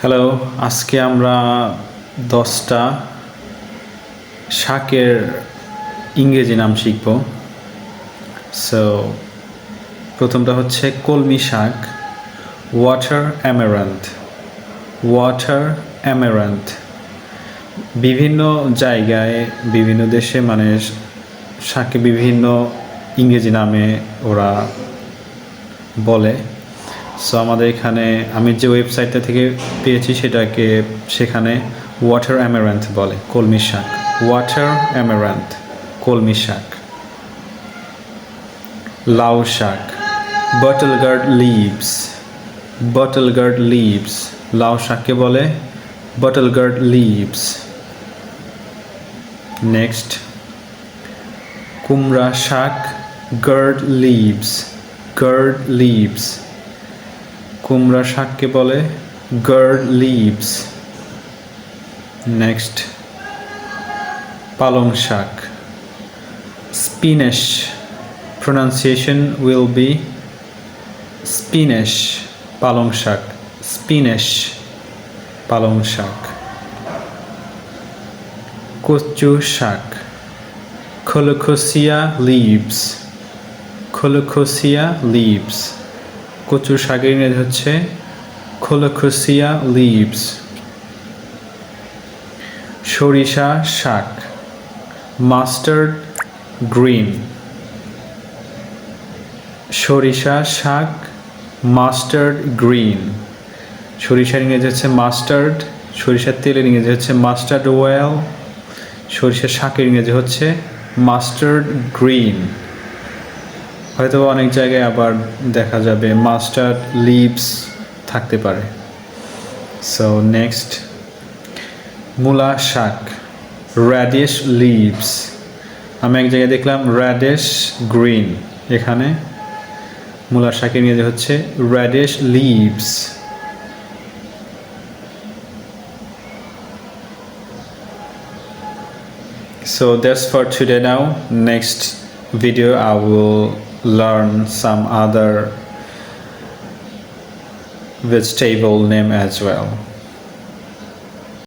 Hello, আজকে আমরা 10টা শাকের ইংরেজি নাম শিখব। সো প্রথমটা হচ্ছে কলমি শাক, ওয়াটার অ্যামারান্থ। ওয়াটার অ্যামারান্থ বিভিন্ন জায়গায় বিভিন্ন দেশে মানে শাকে বিভিন্ন ইংরেজি নামে ওরা বলে। সো আমাদের এখানে আমি যে ওয়েবসাইটটা থেকে পেয়েছি সেখানে ওয়াটার অ্যামারান্থ বলে কলমি শাক। ওয়াটার অ্যামারান্থ কলমি শাক। লাউ শাক, bottle gourd leaves. Bottle gourd leaves লাউ শাককে বলে বটল গার্ড লিভস। নেক্সট কুমড়া শাক, গার্ড লিভস। গার্ড লিভস কুমড়া শাককে বলে গার্ড লিভস। নেক্সট পালং শাক, spinach. Pronunciation will be spinach. পালং শাক, স্পিনাচ পালং শাক। কচু শাক, কোলোকোসিয়া লিভস। কোলোকোসিয়া লিভস কচু শাকের ইংরেজি হচ্ছে কোলোকোসিয়া লিভস। সরিষা শাক, মাস্টার্ড গ্রিন। সরিষা শাক, মাস্টার্ড গ্রিন। সরিষার ইংরেজি হচ্ছে মাস্টার্ড। সরিষার তেলের ইংরেজি হচ্ছে মাস্টার্ড অয়েল। সরিষার শাকের ইংরেজি হচ্ছে মাস্টার্ড গ্রিন। হয়তো অনেক জায়গায় আবার দেখা যাবে মাস্টার্ড লিভস থাকতে পারে। সো নেক্সট মূলা শাক, র্যাডিশ লিভস। আমি এক জায়গায় দেখলাম র্যাডিশ গ্রিন, এখানে মূলা শাকের ইংরেজি হচ্ছে radish leaves. So that's for today now. Next video I will learn some other vegetable name as well.